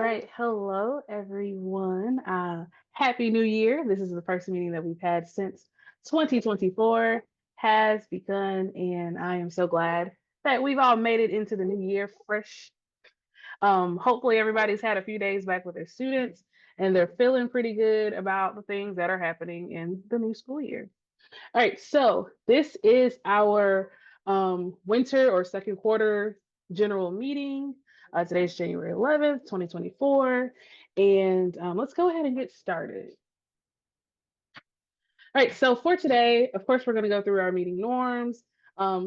right. Hello, everyone. Happy New Year. This is the first meeting that we've had since 2024 has begun, and I am so glad that we've all made it into the new year fresh. Hopefully, everybody's had a few days back with their students and they're feeling pretty good about the things that are happening in the new school year. All right, so this is our winter or second quarter general meeting. Today's January 11th, 2024, and let's go ahead and get started. All right, so for today, of course, we're going to go through our meeting norms.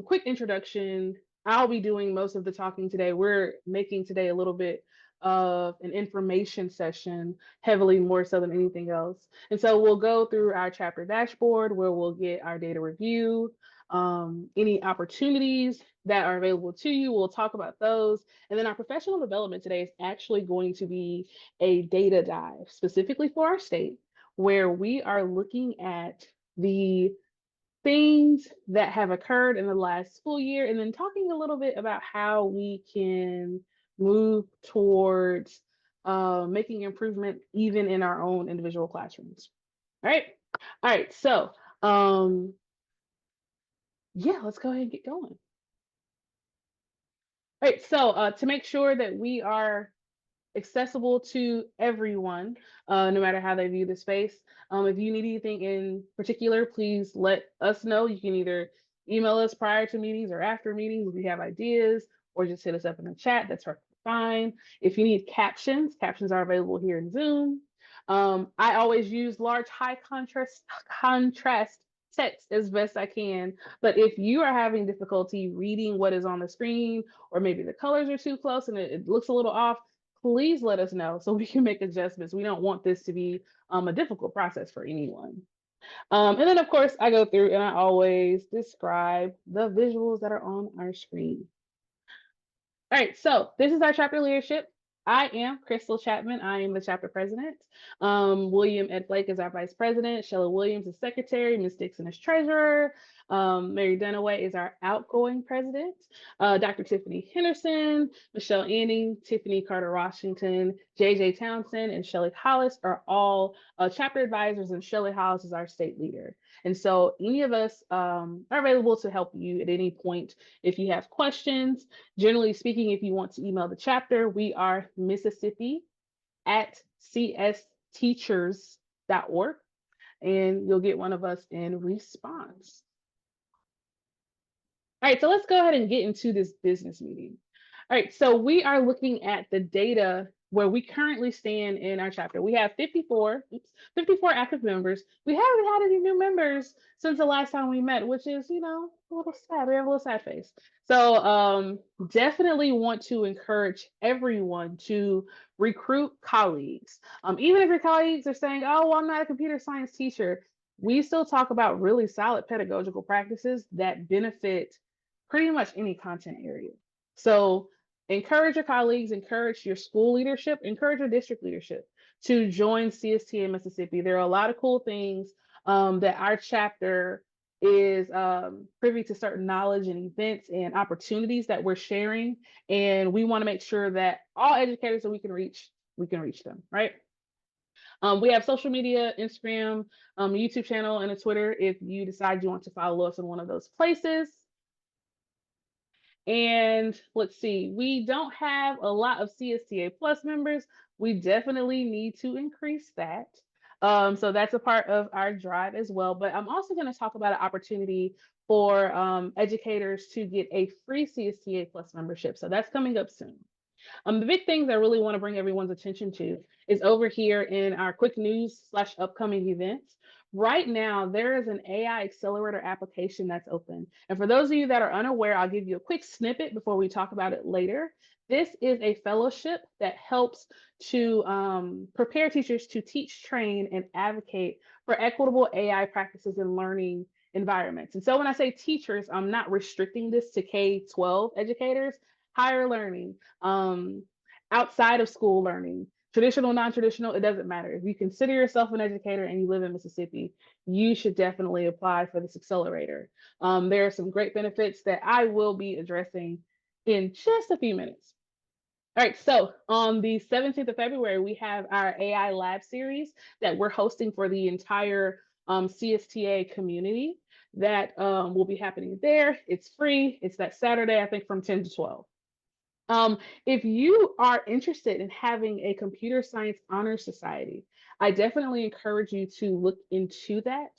Quick introduction. I'll be doing most of the talking today. We're making today a little bit of an information session, heavily more so than anything else. And so we'll go through our chapter dashboard where we'll get our data review, any opportunities that are available to you. We'll talk about those. And then our professional development today is actually going to be a data dive specifically for our state where we are looking at the things that have occurred in the last school year and then talking a little bit about how we can move towards making improvement even in our own individual classrooms. All right. All right. So, yeah, let's go ahead and get going. All right. So, to make sure that we are accessible to everyone, no matter how they view the space. If you need anything in particular, please let us know. You can either email us prior to meetings or after meetings if you have ideas, or just hit us up in the chat. That's perfectly fine. If you need captions, captions are available here in Zoom. I always use large, high contrast text as best I can. But if you are having difficulty reading what is on the screen, or maybe the colors are too close and it looks a little off, please let us know so we can make adjustments. We don't want this to be a difficult process for anyone. And then, of course, I go through and I always describe the visuals that are on our screen. All right, so this is our chapter leadership. I am Crystal Chapman. I am the chapter president. William Ed Blake is our vice president. Shella Williams is secretary. Ms. Dixon is treasurer. Mary Dunaway is our outgoing president. Dr. Tiffany Henderson, Michelle Anning, Tiffany Carter Washington, JJ Townsend, and Shelley Hollis are all chapter advisors, and Shelley Hollis is our state leader. And so any of us are available to help you at any point if you have questions. Generally speaking, if you want to email the chapter, we are Mississippi at csteachers.org, and you'll get one of us in response. All right, so let's go ahead and get into this business meeting. All right, so we are looking at the data where we currently stand in our chapter. We have 54 active members. We haven't had any new members since the last time we met, which is, a little sad. We have a little sad face. So definitely want to encourage everyone to recruit colleagues. Even if your colleagues are saying, oh, well, I'm not a computer science teacher, we still talk about really solid pedagogical practices that benefit pretty much any content area. So encourage your colleagues, encourage your school leadership, encourage your district leadership to join CSTA Mississippi. There are a lot of cool things that our chapter is privy to certain knowledge and events and opportunities that we're sharing. And we want to make sure that all educators that we can reach them, right? We have social media, Instagram, YouTube channel, and a Twitter if you decide you want to follow us in one of those places. And let's see, we don't have a lot of CSTA Plus members. We definitely need to increase that. So that's a part of our drive as well. But I'm also going to talk about an opportunity for educators to get a free CSTA Plus membership. So that's coming up soon. The big things I really want to bring everyone's attention to is over here in our quick news / upcoming events. Right now, there is an AI accelerator application that's open. And for those of you that are unaware, I'll give you a quick snippet before we talk about it later. This is a fellowship that helps to prepare teachers to teach, train, and advocate for equitable AI practices and learning environments. And so when I say teachers, I'm not restricting this to K-12 educators, higher learning, outside of school learning, traditional, non-traditional, it doesn't matter. If you consider yourself an educator and you live in Mississippi, you should definitely apply for this accelerator. There are some great benefits that I will be addressing in just a few minutes. All right, so on the 17th of February, we have our AI Lab series that we're hosting for the entire CSTA community that will be happening there. It's free. It's that Saturday, I think, from 10 to 12. Um, if you are interested in having a computer science honor society, I definitely encourage you to look into that.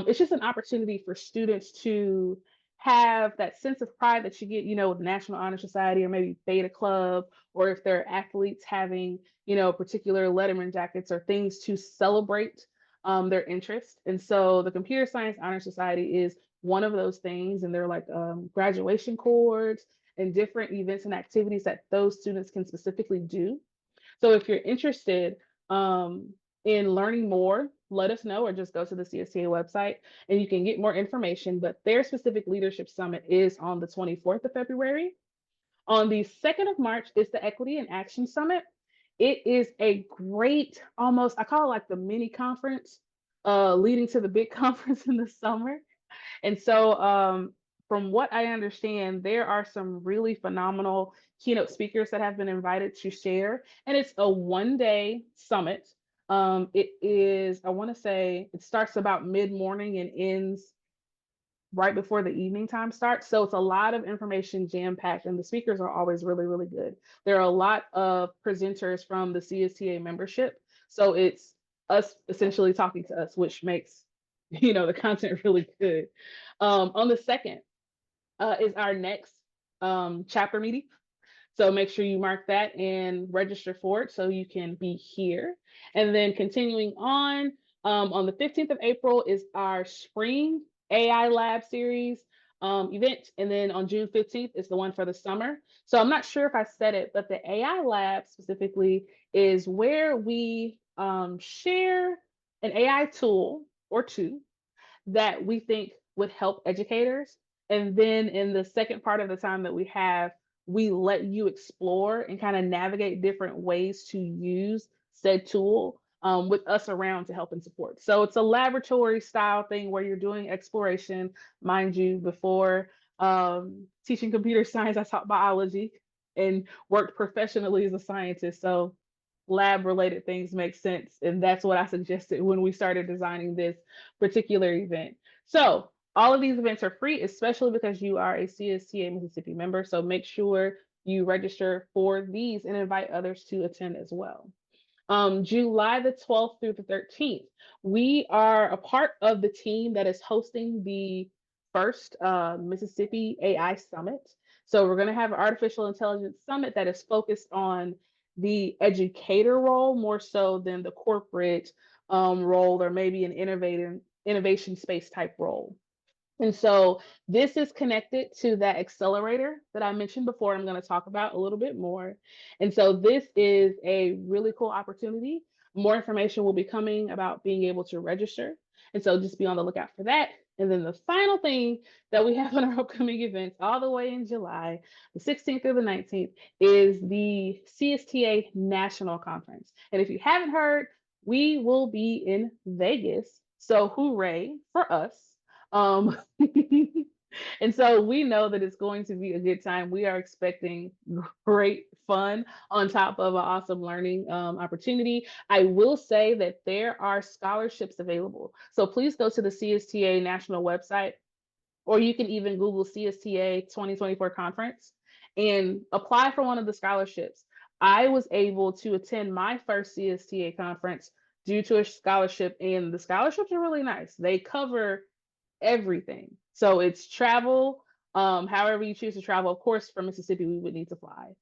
It's just an opportunity for students to have that sense of pride that you get, with the National Honor Society or maybe Beta Club, or if they're athletes having, particular Letterman jackets or things to celebrate their interest. And so the Computer Science Honor Society is one of those things, and they're like graduation cords and different events and activities that those students can specifically do. So if you're interested in learning more, let us know or just go to the CSTA website and you can get more information. But their specific leadership summit is on the 24th of February. On the 2nd of March is the Equity and Action Summit. It is a great, almost, I call it like the mini conference leading to the big conference in the summer. And so, from what I understand, there are some really phenomenal keynote speakers that have been invited to share, and it's a 1 day summit. It is, I want to say, it starts about mid morning and ends right before the evening time starts. So it's a lot of information jam packed, and the speakers are always really, really good. There are a lot of presenters from the CSTA membership. So it's us essentially talking to us, which makes the content really good. On the second is our next chapter meeting. So make sure you mark that and register for it so you can be here. And then continuing on the 15th of April is our spring AI Lab series event. And then on June 15th is the one for the summer. So I'm not sure if I said it, but the AI Lab specifically is where we share an AI tool or two that we think would help educators. And then in the second part of the time that we have, we let you explore and kind of navigate different ways to use said tool with us around to help and support. So it's a laboratory style thing where you're doing exploration. Mind you, before teaching computer science, I taught biology and worked professionally as a scientist. So lab related things make sense. And that's what I suggested when we started designing this particular event. So all of these events are free, especially because you are a CSTA Mississippi member. So make sure you register for these and invite others to attend as well. July the 12th through the 13th, we are a part of the team that is hosting the first Mississippi AI Summit. So we're going to have an artificial intelligence summit that is focused on the educator role more so than the corporate role, or maybe an innovation space type role. And so this is connected to that accelerator that I mentioned before. I'm going to talk about a little bit more. And so this is a really cool opportunity. More information will be coming about being able to register. And so just be on the lookout for that. And then the final thing that we have on our upcoming events all the way in July, the 16th through the 19th, is the CSTA National Conference. And if you haven't heard, we will be in Vegas. So hooray for us. Um, and so we know that it's going to be a good time. We are expecting great fun on top of an awesome learning opportunity. I will say that there are scholarships available. So please go to the CSTA national website, or you can even Google CSTA 2024 conference and apply for one of the scholarships. I was able to attend my first CSTA conference due to a scholarship, and the scholarships are really nice. They cover everything. So it's travel, however you choose to travel. Of course, from Mississippi, we would need to fly.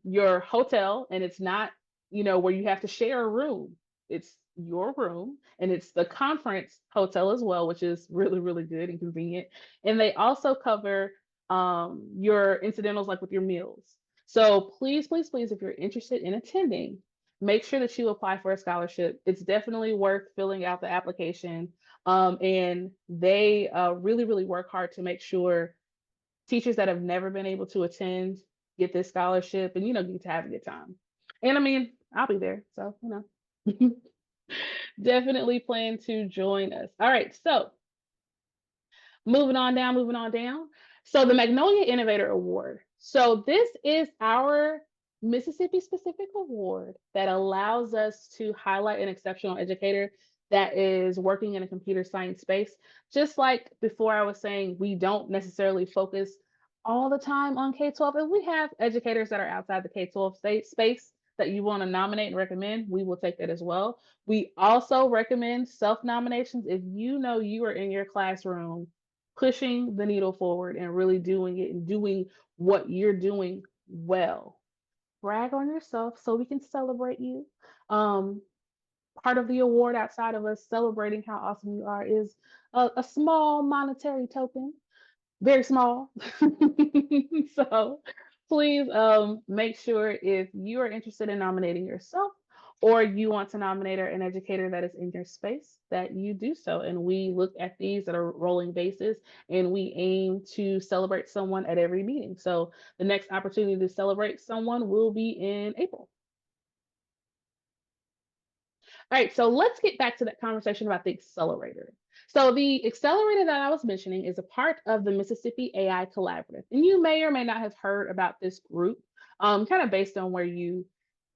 Your hotel, and it's not, where you have to share a room. It's your room, and it's the conference hotel as well, which is really, really good and convenient. And they also cover your incidentals, like with your meals. So please, please, please, if you're interested in attending, make sure that you apply for a scholarship. It's definitely worth filling out the application. And they really, really work hard to make sure teachers that have never been able to attend get this scholarship and, get to have a good time. And I mean, I'll be there. So, definitely plan to join us. All right. So moving on down. So the Magnolia Innovator Award. So this is our Mississippi specific award that allows us to highlight an exceptional educator that is working in a computer science space. Just like before, I was saying, we don't necessarily focus all the time on K 12. If we have educators that are outside the K 12 space that you want to nominate and recommend, we will take that as well. We also recommend self nominations if you know you are in your classroom pushing the needle forward and really doing it and doing what you're doing well. Brag on yourself so we can celebrate you. Um, Part of the award outside of us celebrating how awesome you are is a small monetary token, very small. So please make sure if you are interested in nominating yourself or you want to nominate an educator that is in your space, that you do so. And we look at these at a rolling basis and we aim to celebrate someone at every meeting. So the next opportunity to celebrate someone will be in April. All right, so let's get back to that conversation about the accelerator. So the accelerator that I was mentioning is a part of the Mississippi AI Collaborative, and you may or may not have heard about this group, kind of based on where you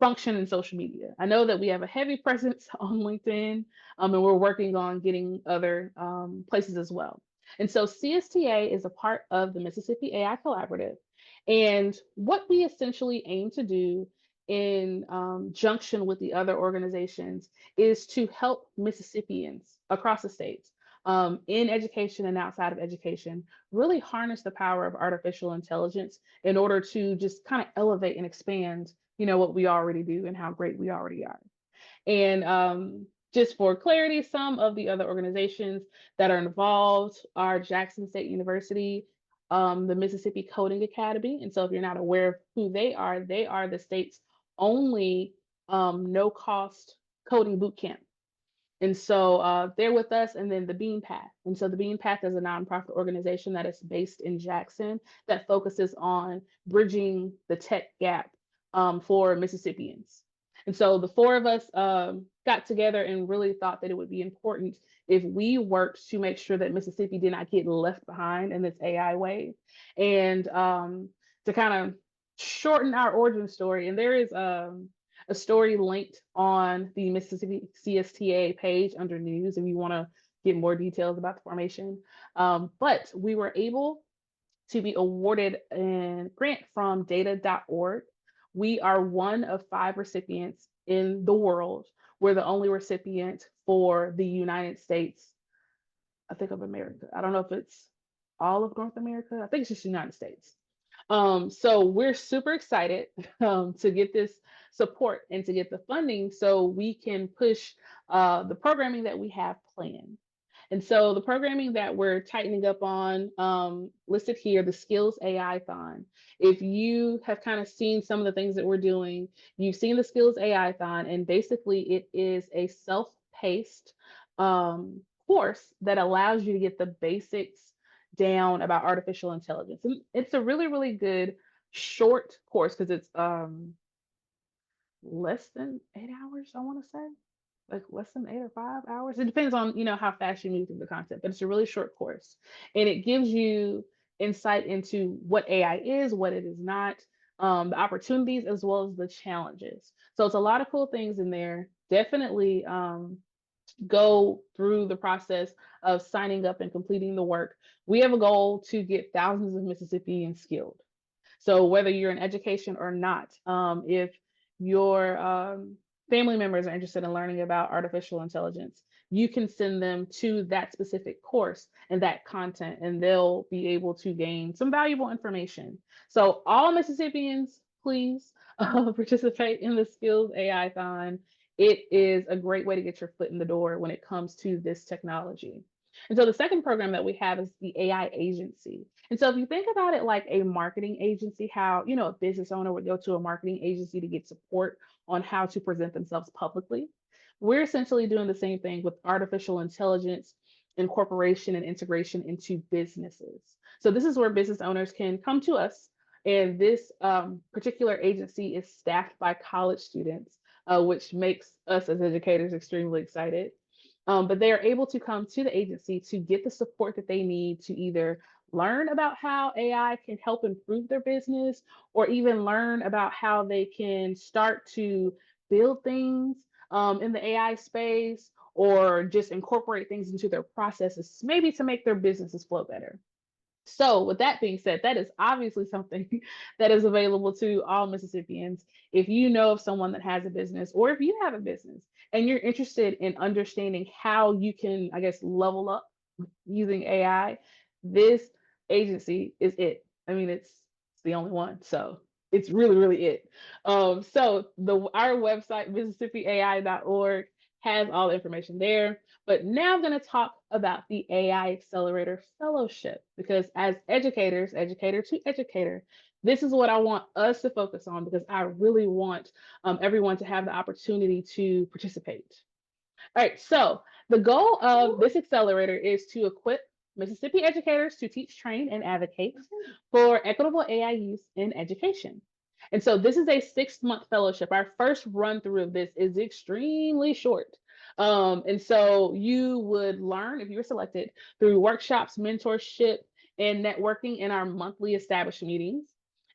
function in social media. I know that we have a heavy presence on LinkedIn, and we're working on getting other places as well. And so CSTA is a part of the Mississippi AI Collaborative, and what we essentially aim to do in junction with the other organizations is to help Mississippians across the states in education and outside of education really harness the power of artificial intelligence in order to just kind of elevate and expand, what we already do and how great we already are. And just for clarity, some of the other organizations that are involved are Jackson State University, the Mississippi Coding Academy. And so if you're not aware of who they are the state's only no cost coding boot camp. And so they're with us, and then the Bean Path. And so the Bean Path is a nonprofit organization that is based in Jackson that focuses on bridging the tech gap for Mississippians. And so the four of us got together and really thought that it would be important if we worked to make sure that Mississippi did not get left behind in this AI wave, and to kind of shorten our origin story. And there is a story linked on the Mississippi CSTA page under news if you want to get more details about the formation. But we were able to be awarded a grant from data.org. We are one of 5 recipients in the world. We're the only recipient for the United States, I think, of America. I don't know if it's all of North America. I think it's just the United States. So we're super excited to get this support and to get the funding so we can push the programming that we have planned. And so the programming that we're tightening up on, listed here, the Skills AI-thon. If you have kind of seen some of the things that we're doing, you've seen the Skills AI-thon, and basically it is a self-paced course that allows you to get the basics down about artificial intelligence. And it's a really, really good short course because it's less than 8 hours, I want to say, like less than 8 or 5 hours. It depends on, how fast you move through the content, but it's a really short course. And it gives you insight into what AI is, what it is not, the opportunities as well as the challenges. So it's a lot of cool things in there. Definitely go through the process of signing up and completing the work. We have a goal to get thousands of Mississippians skilled. So whether you're in education or not, if your family members are interested in learning about artificial intelligence, you can send them to that specific course and that content, and they'll be able to gain some valuable information. So all Mississippians, please participate in the Skills AI-thon. It is a great way to get your foot in the door when it comes to this technology. And so the second program that we have is the AI agency. And so if you think about it like a marketing agency, how, a business owner would go to a marketing agency to get support on how to present themselves publicly, we're essentially doing the same thing with artificial intelligence incorporation and integration into businesses. So this is where business owners can come to us. And this particular agency is staffed by college students, which makes us as educators extremely excited. But they are able to come to the agency to get the support that they need to either learn about how AI can help improve their business, or even learn about how they can start to build things in the AI space, or just incorporate things into their processes, maybe to make their businesses flow better. So, with that being said, that is obviously something that is available to all Mississippians. If you know of someone that has a business, or if you have a business and you're interested in understanding how you can, I guess, level up using AI, this agency is it. I mean, it's the only one, so it's really, really it. So our website, MississippiAI.org, has all the information there. But now I'm going to talk about the AI Accelerator Fellowship, because as educators, educator to educator, this is what I want us to focus on, because I really want everyone to have the opportunity to participate. All right, so the goal of this accelerator is to equip Mississippi educators to teach, train, and advocate for equitable AI use in education. And so this is a 6-month fellowship. Our first run through of this is extremely short. And so you would learn, if you were selected, through workshops, mentorship, and networking in our monthly established meetings.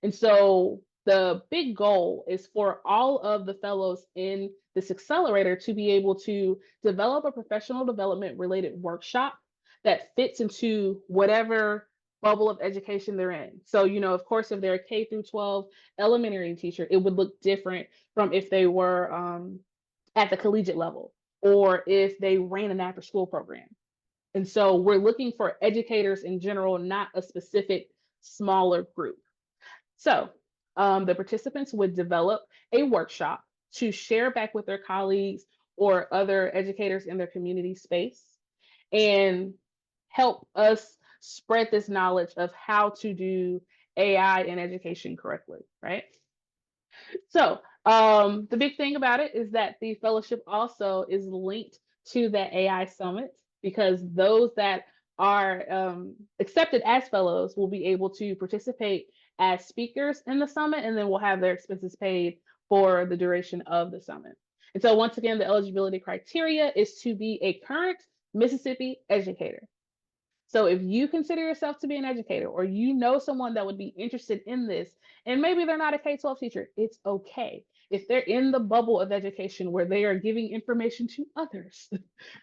And so the big goal is for all of the fellows in this accelerator to be able to develop a professional development related workshop that fits into whatever bubble of education they're in. So, of course, if they're a K through 12 elementary teacher, it would look different from if they were at the collegiate level, or if they ran an after school program. And so we're looking for educators in general, not a specific smaller group. So the participants would develop a workshop to share back with their colleagues or other educators in their community space, and help us spread this knowledge of how to do AI in education correctly, right? So the big thing about it is that the fellowship also is linked to that AI summit, because those that are accepted as fellows will be able to participate as speakers in the summit, and then will have their expenses paid for the duration of the summit. And so once again, the eligibility criteria is to be a current Mississippi educator. So if you consider yourself to be an educator, or you know someone that would be interested in this, and maybe they're not a K-12 teacher, it's okay. If they're in the bubble of education where they are giving information to others,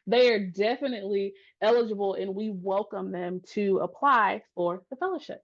they are definitely eligible, and we welcome them to apply for the fellowship.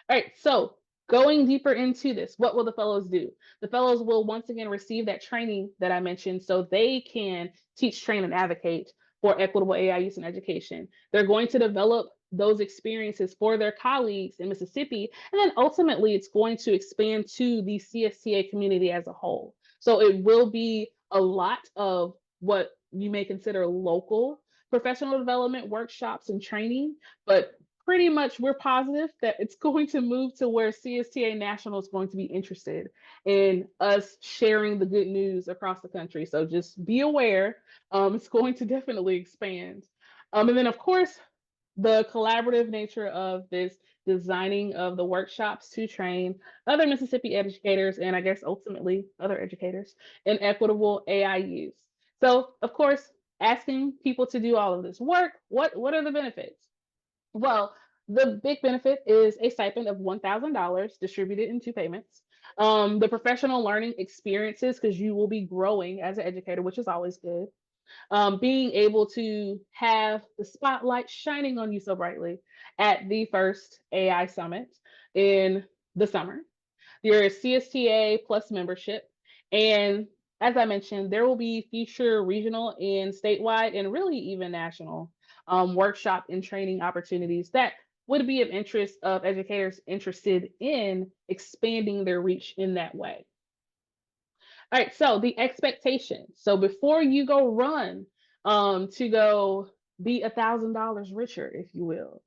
All right, so going deeper into this, what will the fellows do? The fellows will once again receive that training that I mentioned, so they can teach, train, and advocate for equitable AI use in education. They're going to develop those experiences for their colleagues in Mississippi, and then ultimately it's going to expand to the CSTA community as a whole. So it will be a lot of what you may consider local professional development workshops and training, but pretty much we're positive that it's going to move to where CSTA National is going to be interested in us sharing the good news across the country. So just be aware, it's going to definitely expand. And then of course, the collaborative nature of this designing of the workshops to train other Mississippi educators, and I guess ultimately other educators, in equitable AI use. So of course, asking people to do all of this work, what are the benefits? Well, the big benefit is a stipend of $1,000 distributed in 2 payments. The professional learning experiences, because you will be growing as an educator, which is always good. Being able to have the spotlight shining on you so brightly at the first AI summit in the summer. Your CSTA plus membership. And as I mentioned, there will be future regional and statewide, and really even national workshop and training opportunities that would be of interest of educators interested in expanding their reach in that way. All right, so the expectations. So before you go run to go be $1,000 richer, if you will,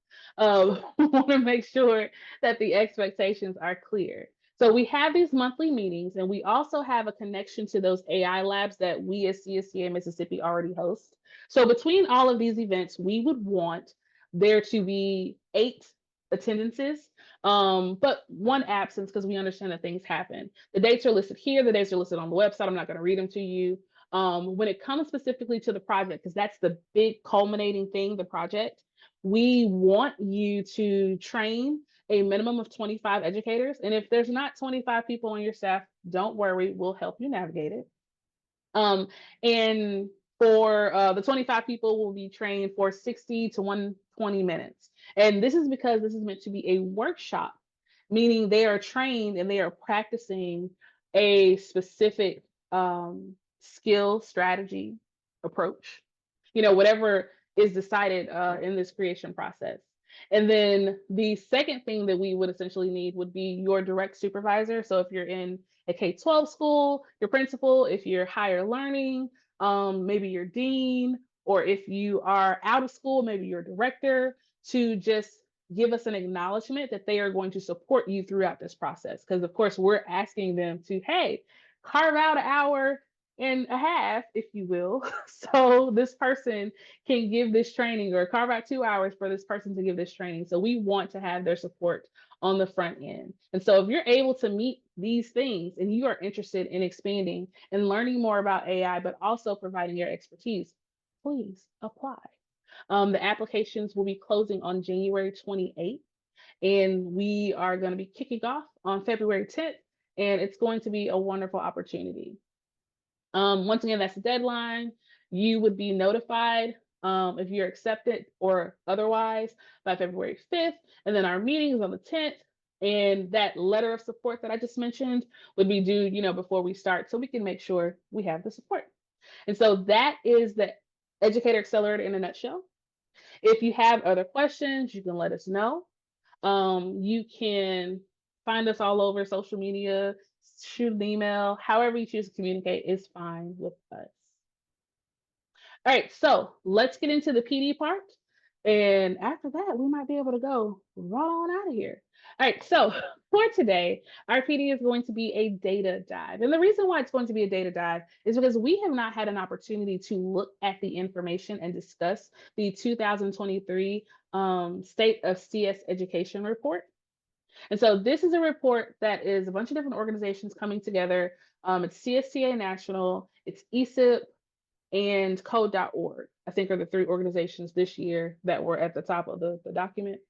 we want to make sure that the expectations are clear. So we have these monthly meetings, and we also have a connection to those AI labs that we as CSTA Mississippi already host. So between all of these events, we would want there to be 8 attendances, but 1 absence, because we understand that things happen. The dates are listed here. The dates are listed on the website. I'm not going to read them to you. When it comes specifically to the project, because that's the big culminating thing, the project, we want you to train a minimum of 25 educators. And if there's not 25 people on your staff, don't worry, we'll help you navigate it. Um, and for the 25 people will be trained for 60 to 120 minutes. And this is because this is meant to be a workshop, meaning they are trained and they are practicing a specific skill, strategy, approach, whatever is decided in this creation process. And then the second thing that we would essentially need would be your direct supervisor. So if you're in a K-12 school, your principal, if you're higher learning, maybe your dean, or if you are out of school, maybe your director, to just give us an acknowledgement that they are going to support you throughout this process. Because of course, we're asking them to, hey, carve out an hour and a half, if you will, so this person can give this training, or carve out 2 hours for this person to give this training. So we want to have their support on the front end. And so if you're able to meet these things and you are interested in expanding and learning more about AI, but also providing your expertise, please apply. The applications will be closing on January 28th, and we are going to be kicking off on February 10th, and it's going to be a wonderful opportunity. Once again, that's the deadline. You would be notified if you're accepted or otherwise by February 5th. And then our meeting is on the 10th. And that letter of support that I just mentioned would be due, before we start, so we can make sure we have the support. And so that is the Educator Accelerator in a nutshell. If you have other questions, you can let us know. You can find us all over social media, shoot an email, however you choose to communicate is fine with us. All right, so let's get into the PD part. And after that, we might be able to go right on out of here. All right, so for today, our PD is going to be a data dive. And the reason why it's going to be a data dive is because we have not had an opportunity to look at the information and discuss the 2023 State of CS Education report. And so this is a report that is a bunch of different organizations coming together. It's CSTA National, it's ESIP, and code.org, I think, are the three organizations this year that were at the top of the document.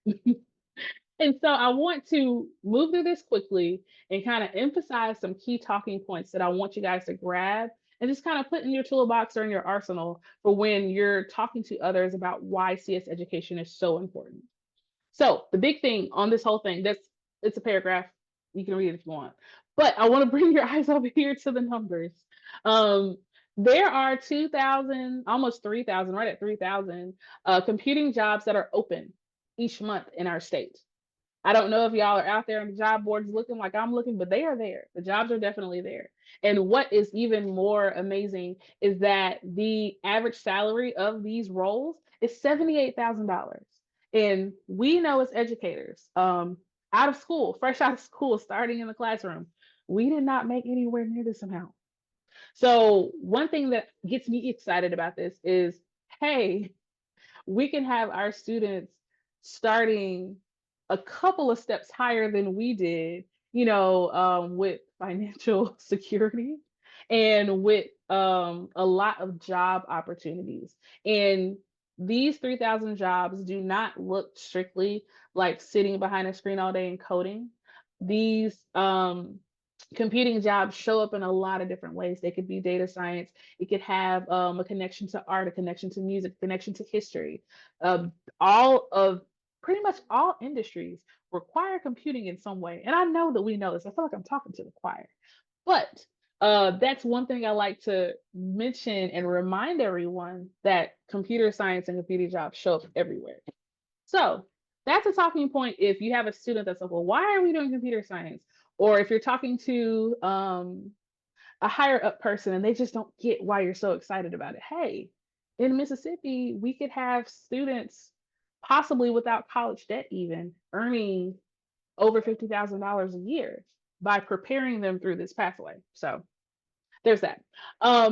And so I want to move through this quickly and kind of emphasize some key talking points that I want you guys to grab and just kind of put in your toolbox or in your arsenal for when you're talking to others about why CS education is so important. So the big thing on this whole thing, it's a paragraph. You can read it if you want, but I want to bring your eyes over here to the numbers. There are 2,000, almost 3,000, right at 3,000 computing jobs that are open each month in our state. I don't know if y'all are out there on the job boards looking like I'm looking, but they are there. The jobs are definitely there. And what is even more amazing is that the average salary of these roles is $78,000. And we know as educators, out of school, fresh out of school, starting in the classroom, we did not make anywhere near this amount. So one thing that gets me excited about this is, hey, we can have our students starting a couple of steps higher than we did, with financial security and with a lot of job opportunities. And these 3,000 jobs do not look strictly like sitting behind a screen all day and coding. These computing jobs show up in a lot of different ways. They could be data science. It could have a connection to art, a connection to music, a connection to history. Pretty much all industries require computing in some way. And I know that we know this. I feel like I'm talking to the choir. But that's one thing I like to mention and remind everyone, that computer science and computing jobs show up everywhere. So that's a talking point if you have a student that's like, well, why are we doing computer science? Or if you're talking to a higher up person and they just don't get why you're so excited about it. Hey, in Mississippi, we could have students possibly without college debt even earning over $50,000 a year by preparing them through this pathway. So there's that.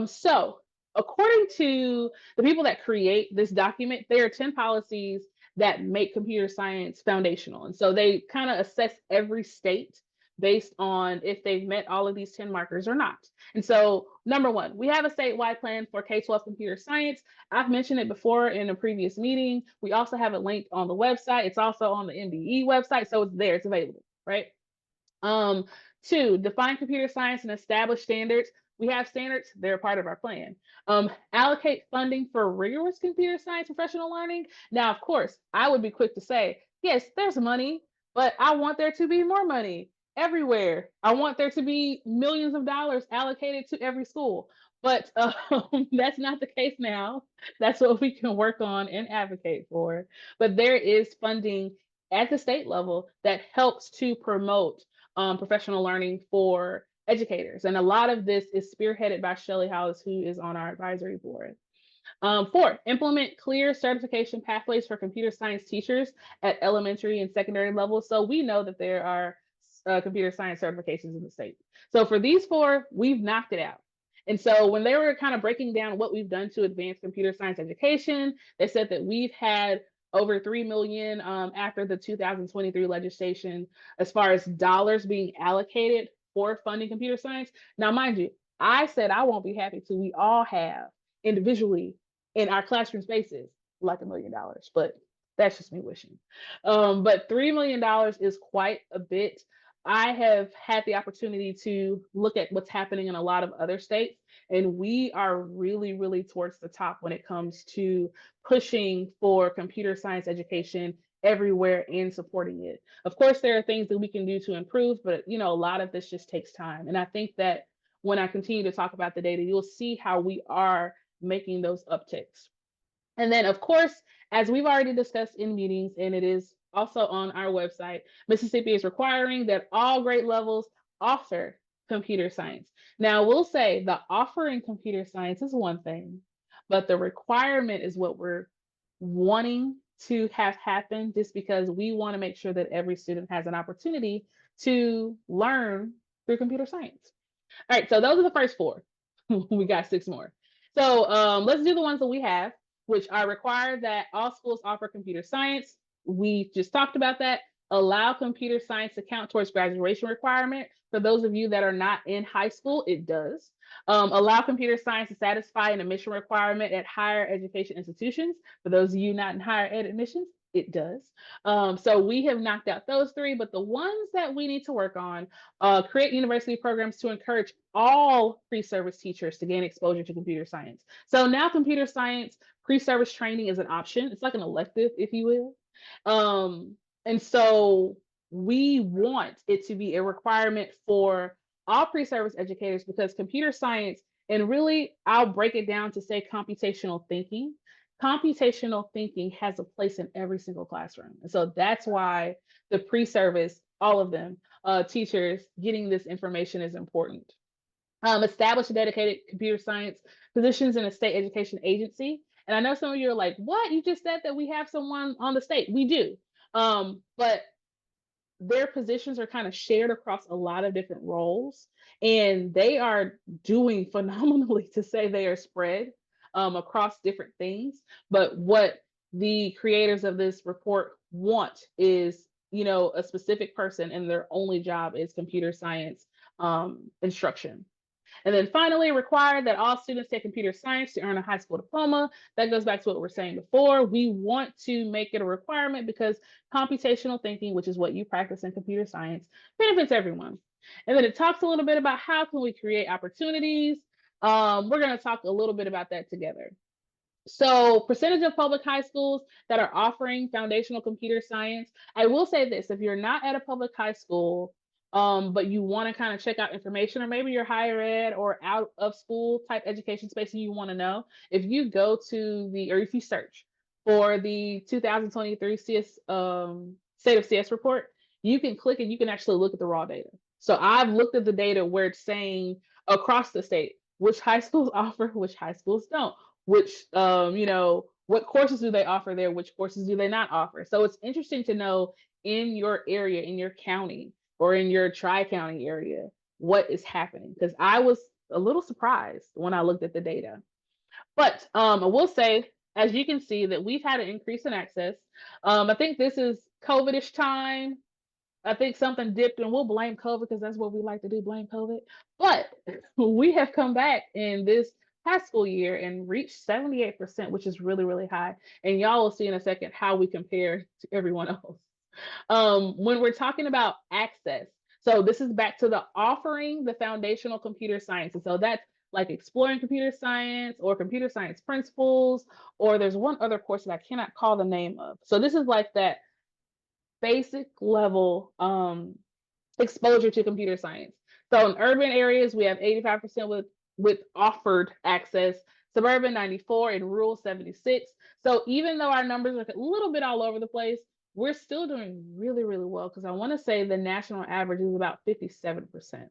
So according to the people that create this document, there are 10 policies that make computer science foundational. And so they kind of assess every state based on if they've met all of these 10 markers or not. And so, number one, we have a statewide plan for K-12 computer science. I've mentioned it before in a previous meeting. We also have it linked on the website. It's also on the MDE website, so it's there, it's available, right? Um, Two, define computer science and establish standards. We have standards, they're a part of our plan. Allocate funding for rigorous computer science professional learning. Now, of course, I would be quick to say, yes, there's money, but I want there to be more money everywhere. I want there to be millions of dollars allocated to every school. But that's not the case now. That's what we can work on and advocate for. But there is funding at the state level that helps to promote professional learning for educators. And a lot of this is spearheaded by Shelley Hollis, who is on our advisory board. Four, implement clear certification pathways for computer science teachers at elementary and secondary levels. So we know that there are computer science certifications in the state. So for these four, we've knocked it out. And so when they were kind of breaking down what we've done to advance computer science education, they said that we've had over 3 million after the 2023 legislation as far as dollars being allocated for funding computer science. Now, mind you, I said I won't be happy till we all have individually in our classroom spaces like $1 million, but that's just me wishing. But $3 million is quite a bit. I have had the opportunity to look at what's happening in a lot of other states, and we are really, really towards the top when it comes to pushing for computer science education everywhere and supporting it. Of course, there are things that we can do to improve, but a lot of this just takes time. And I think that when I continue to talk about the data, you'll see how we are making those upticks. And then, of course, as we've already discussed in meetings, and it is also on our website, Mississippi is requiring that all grade levels offer computer science. Now, we'll say the offering computer science is one thing, but the requirement is what we're wanting to have happen, just because we want to make sure that every student has an opportunity to learn through computer science. All right, so those are the first four. We got 6 more. So let's do the ones that we have, which are required that all schools offer computer science. We just talked about that. Allow computer science to count towards graduation requirement. For those of you that are not in high school, it does. Allow computer science to satisfy an admission requirement at higher education institutions. For those of you not in higher ed admissions, it does. So we have knocked out those 3, but the ones that we need to work on, create university programs to encourage all pre-service teachers to gain exposure to computer science. So now computer science pre-service training is an option. It's like an elective, if you will. And so we want it to be a requirement for all pre-service educators, because computer science, and really I'll break it down to say computational thinking has a place in every single classroom. And so that's why the pre-service, all of them, teachers getting this information is important. Establish a dedicated computer science positions in a state education agency. And I know some of you are like, what? You just said that we have someone on the state. We do. But their positions are kind of shared across a lot of different roles, and they are doing phenomenally to say they are spread across different things. But what the creators of this report want is, a specific person, and their only job is computer science instruction. And then finally, require that all students take computer science to earn a high school diploma. That goes back to what we were saying before. We want to make it a requirement because computational thinking, which is what you practice in computer science, benefits everyone. And then it talks a little bit about how can we create opportunities. We're going to talk a little bit about that together. So percentage of public high schools that are offering foundational computer science. I will say this, if you're not at a public high school, but you want to kind of check out information, or maybe you're higher ed or out of school type education space and you want to know, if you go to or if you search for the 2023 State of CS report, you can click and you can actually look at the raw data. So I've looked at the data where it's saying across the state, which high schools offer, which high schools don't, which, what courses do they offer there, which courses do they not offer. So it's interesting to know in your area, in your county, or in your tri-county area, what is happening. Because I was a little surprised when I looked at the data. But I will say, as you can see, that we've had an increase in access. I think this is COVID-ish time. I think something dipped, and we'll blame COVID because that's what we like to do, blame COVID. But we have come back in this past school year and reached 78%, which is really, really high. And y'all will see in a second how we compare to everyone else. When we're talking about access, so this is back to the offering the foundational computer science. And so that's like exploring computer science or computer science principles, or there's one other course that I cannot call the name of. So this is like that basic level exposure to computer science. So in urban areas, we have 85% with offered access, suburban 94, and rural 76. So even though our numbers are a little bit all over the place, we're still doing really, really well because I want to say the national average is about 57%.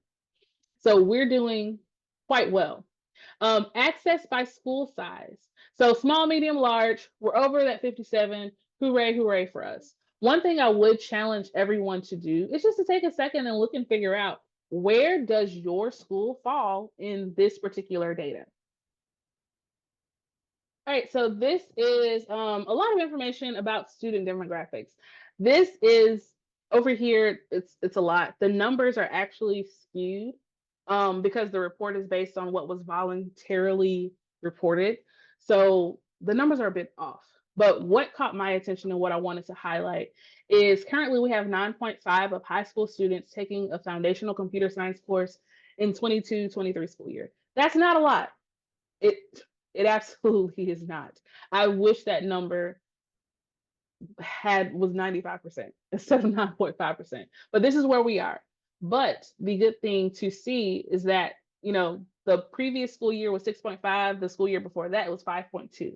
So we're doing quite well. Access by school size. So small, medium, large, we're over that 57. Hooray, hooray for us. One thing I would challenge everyone to do is just to take a second and look and figure out, where does your school fall in this particular data? All right, so this is a lot of information about student demographics. This is over here, it's a lot. The numbers are actually skewed because the report is based on what was voluntarily reported. So the numbers are a bit off. But what caught my attention and what I wanted to highlight is currently we have 9.5 of high school students taking a foundational computer science course in 22-23 school year. That's not a lot. It it absolutely is not. I wish that number was 95% instead of 9.5%. But this is where we are. But the good thing to see is that, the previous school year was 6.5, the school year before that it was 5.2.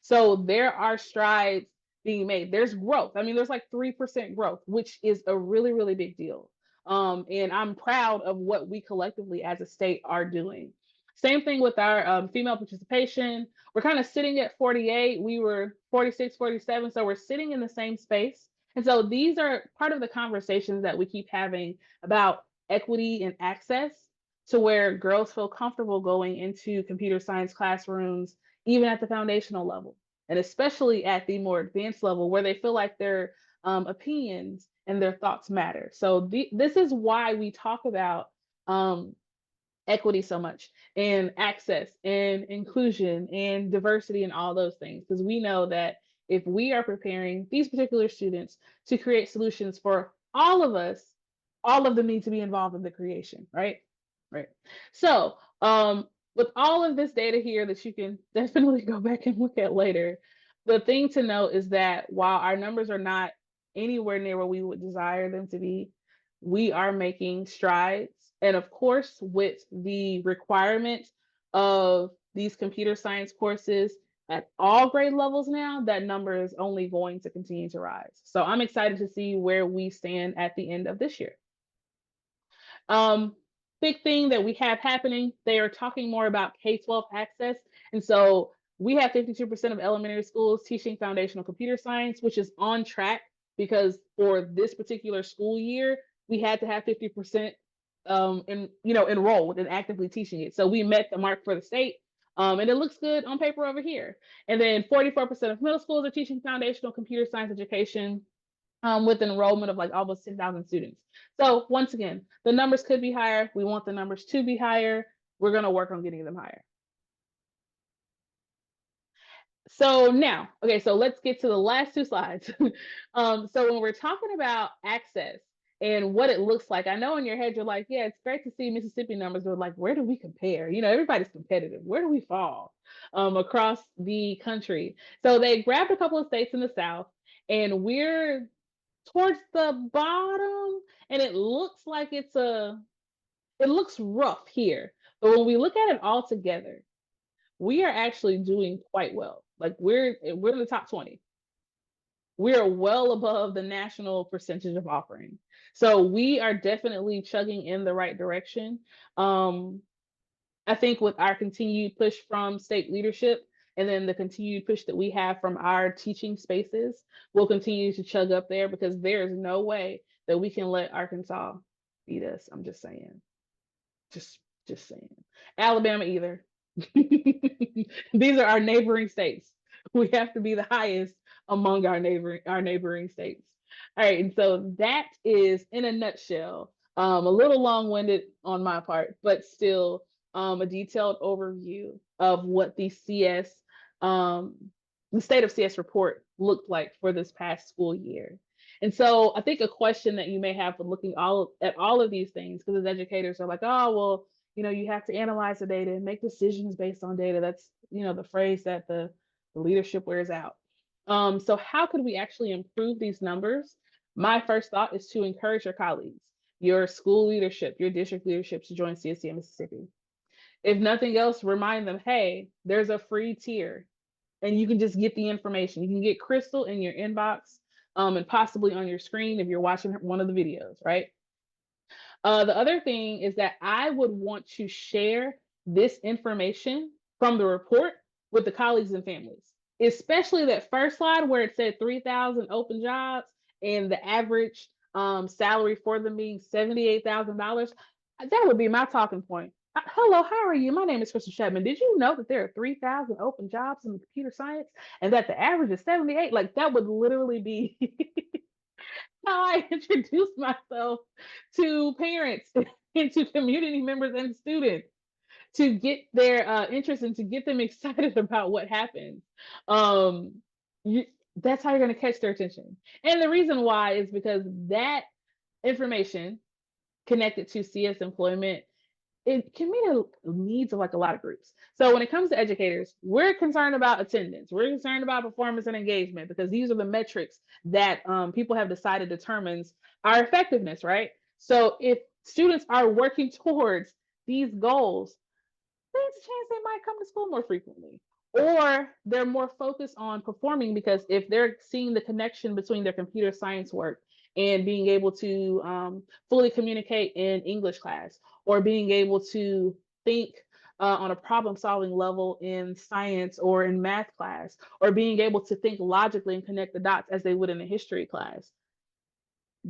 So there are strides being made. There's growth. I mean, there's like 3% growth, which is a really, really big deal. And I'm proud of what we collectively as a state are doing. Same thing with our female participation. We're kind of sitting at 48. We were 46, 47. So we're sitting in the same space. And so these are part of the conversations that we keep having about equity and access to where girls feel comfortable going into computer science classrooms, even at the foundational level, and especially at the more advanced level where they feel like their opinions and their thoughts matter. So this is why we talk about equity so much, and access and inclusion and diversity and all those things, because we know that if we are preparing these particular students to create solutions for all of us, all of them need to be involved in the creation, right? Right. So with all of this data here that you can definitely go back and look at later, the thing to note is that while our numbers are not anywhere near where we would desire them to be, we are making strides. And of course, with the requirement of these computer science courses at all grade levels now, that number is only going to continue to rise. So I'm excited to see where we stand at the end of this year. Big thing that we have happening, they are talking more about K-12 access. And so we have 52% of elementary schools teaching foundational computer science, which is on track because for this particular school year, we had to have 50% enrolled and actively teaching it. So we met the mark for the state. And it looks good on paper over here. And then 44% of middle schools are teaching foundational computer science education with enrollment of like almost 10,000 students. So once again, the numbers could be higher. We want the numbers to be higher. We're going to work on getting them higher. So now, okay, so let's get to the last two slides. So when we're talking about access and what it looks like, I know in your head you're like, yeah, it's great to see Mississippi numbers, but like, where do we compare? Everybody's competitive. Where do we fall across the country? So they grabbed a couple of states in the South, and we're towards the bottom, and it looks like it looks rough here. But when we look at it all together, we are actually doing quite well. Like we're in the top 20. We are well above the national percentage of offering. So we are definitely chugging in the right direction. I think with our continued push from state leadership and then the continued push that we have from our teaching spaces, we'll continue to chug up there because there is no way that we can let Arkansas beat us. I'm just saying. Just saying. Alabama either. These are our neighboring states. We have to be the highest among our neighboring states. All right, and so that is in a nutshell, a little long-winded on my part, but still a detailed overview of what um, the state of CS report looked like for this past school year. And so I think a question that you may have for looking at all of these things, because as educators are like, oh, well, you have to analyze the data and make decisions based on data. That's, the phrase that the leadership wears out. So how could we actually improve these numbers? My first thought is to encourage your colleagues, your school leadership, your district leadership to join CSTA Mississippi. If nothing else, remind them, hey, there's a free tier and you can just get the information. You can get Crystal in your inbox and possibly on your screen if you're watching one of the videos, right? The other thing is that I would want to share this information from the report with the colleagues and families, especially that first slide where it said 3,000 open jobs and the average salary for them being $78,000. That would be my talking point. Hello, how are you? My name is Crystal Chapman. Did you know that there are 3,000 open jobs in computer science and that the average is 78? Like that would literally be how I introduce myself to parents and to community members and students to get their interest and to get them excited about what happens. Um, you, that's how you're going to catch their attention. And the reason why is because that information connected to CS employment, it can meet the needs of like a lot of groups. So when it comes to educators, we're concerned about attendance. We're concerned about performance and engagement because these are the metrics that people have decided determines our effectiveness, right? So if students are working towards these goals, there's a chance they might come to school more frequently. Or they're more focused on performing because if they're seeing the connection between their computer science work and being able to fully communicate in English class, or being able to think on a problem solving level in science or in math class, or being able to think logically and connect the dots as they would in a history class,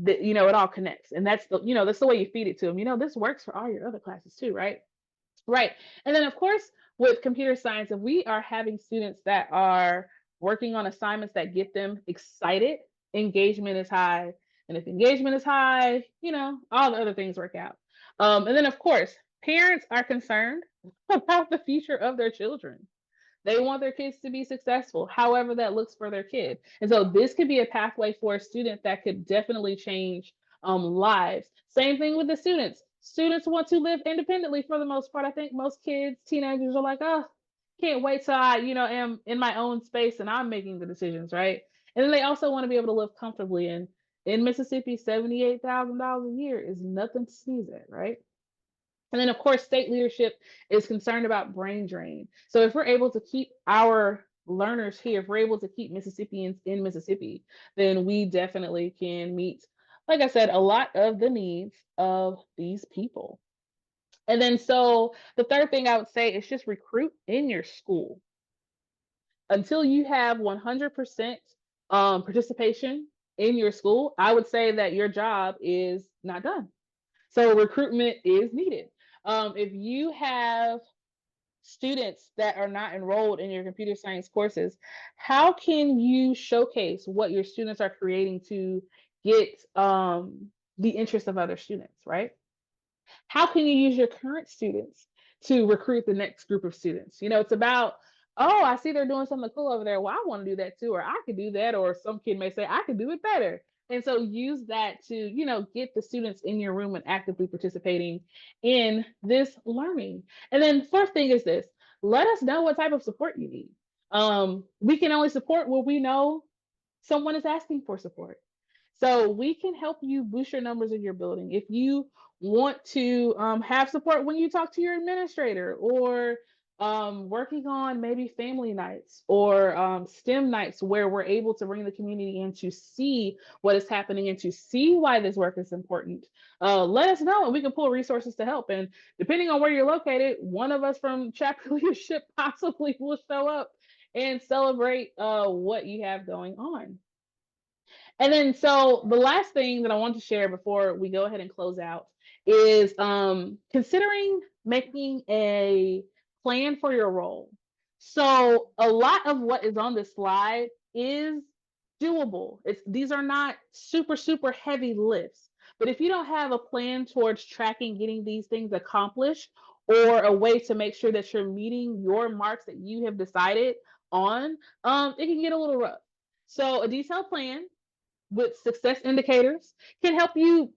it all connects. And that's the way you feed it to them. This works for all your other classes too, right? Right. And then, of course, with computer science, if we are having students that are working on assignments that get them excited, engagement is high. And if engagement is high, all the other things work out. And then, of course, parents are concerned about the future of their children. They want their kids to be successful, however that looks for their kid. And so this could be a pathway for a student that could definitely change lives. Same thing with the students. Students want to live independently for the most part. I think most kids, teenagers are like, oh, can't wait till I, am in my own space and I'm making the decisions, right? And then they also want to be able to live comfortably. And in Mississippi, $78,000 a year is nothing to sneeze at, right? And then, of course, state leadership is concerned about brain drain. So if we're able to keep our learners here, if we're able to keep Mississippians in Mississippi, then we definitely can meet, like I said, a lot of the needs of these people. And then, so the third thing I would say is just recruit in your school. Until you have 100% participation in your school, I would say that your job is not done. So recruitment is needed. If you have students that are not enrolled in your computer science courses, how can you showcase what your students are creating to get the interest of other students, right? How can you use your current students to recruit the next group of students? It's about, oh, I see they're doing something cool over there. Well, I want to do that too, or I could do that, or some kid may say, I could do it better. And so use that to, get the students in your room and actively participating in this learning. And then fourth thing is this, let us know what type of support you need. We can only support what we know someone is asking for support. So we can help you boost your numbers in your building. If you want to have support when you talk to your administrator, or working on maybe family nights or STEM nights where we're able to bring the community in to see what is happening and to see why this work is important, let us know and we can pull resources to help. And depending on where you're located, one of us from chapter leadership possibly will show up and celebrate what you have going on. And then, so the last thing that I want to share before we go ahead and close out is considering making a plan for your role. So a lot of what is on this slide is doable. These are not super heavy lifts. But if you don't have a plan towards tracking getting these things accomplished or a way to make sure that you're meeting your marks that you have decided on, it can get a little rough. So a detailed plan with success indicators can help you,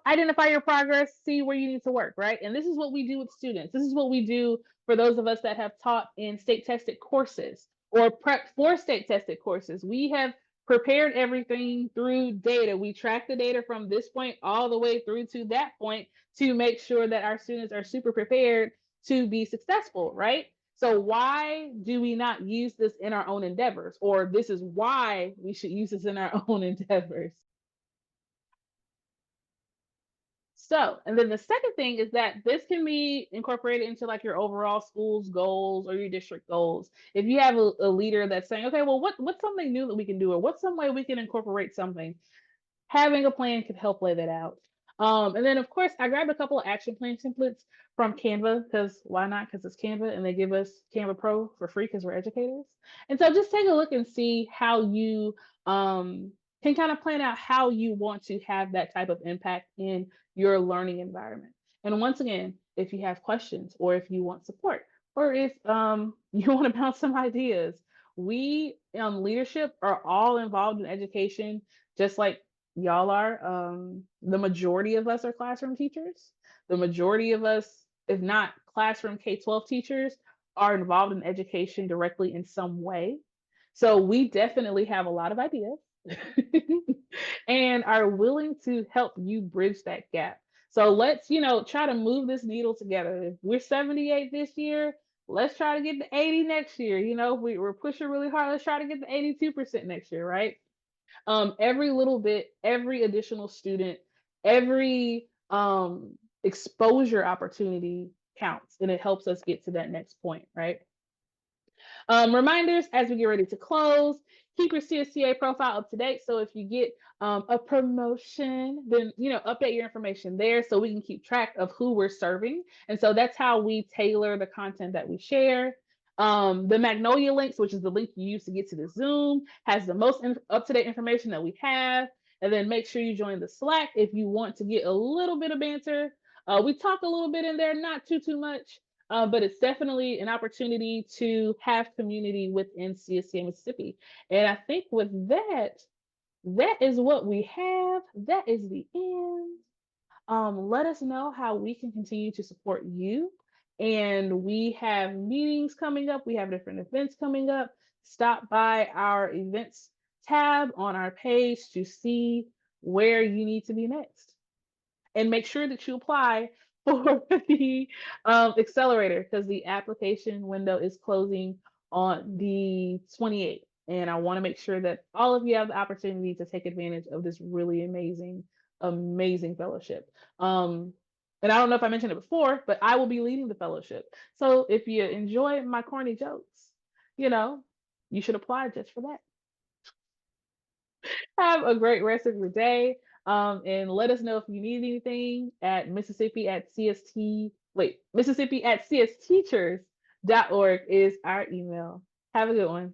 identify your progress, see where you need to work, right? And this is what we do with students. This is what we do for those of us that have taught in state tested courses or prep for state tested courses. We have prepared everything through data. We track the data from this point all the way through to that point to make sure that our students are super prepared to be successful, right? So why do we not use this in our own endeavors? Or this is why we should use this in our own endeavors. So, and then the second thing is that this can be incorporated into like your overall school's goals or your district goals. If you have a leader that's saying, okay, well, what's something new that we can do, or what's some way we can incorporate something, having a plan can help lay that out. And then, of course, I grabbed a couple of action plan templates from Canva because why not? Because it's Canva and they give us Canva Pro for free because we're educators. And so just take a look and see how you can kind of plan out how you want to have that type of impact in your learning environment. And once again, if you have questions or if you want support or if you want to bounce some ideas, we leadership are all involved in education, just like y'all are. The majority of us are classroom teachers. The majority of us, if not classroom K-12 teachers, are involved in education directly in some way. So we definitely have a lot of ideas and are willing to help you bridge that gap. So let's, try to move this needle together. If we're 78 this year, let's try to get to 80 next year. We're pushing really hard. Let's try to get to 82% next year, right? Every little bit, every additional student, every exposure opportunity counts, and it helps us get to that next point, right? Reminders as we get ready to close, keep your CSTA profile up to date. So if you get a promotion, then update your information there so we can keep track of who we're serving. And so that's how we tailor the content that we share. The Magnolia links, which is the link you use to get to the Zoom, has the most up-to-date information that we have. And then make sure you join the Slack if you want to get a little bit of banter. We talk a little bit in there, not too much. But it's definitely an opportunity to have community within CSTA Mississippi. And I think with that, that is what we have. That is the end. Let us know how we can continue to support you. And we have meetings coming up. We have different events coming up. Stop by our events tab on our page to see where you need to be next, and make sure that you apply for the accelerator because the application window is closing on the 28th. And I want to make sure that all of you have the opportunity to take advantage of this really amazing fellowship. And I don't know if I mentioned it before, but I will be leading the fellowship. So if you enjoy my corny jokes, you should apply just for that. Have a great rest of your day. And let us know if you need anything at Mississippi at csteachers.org is our email. Have a good one.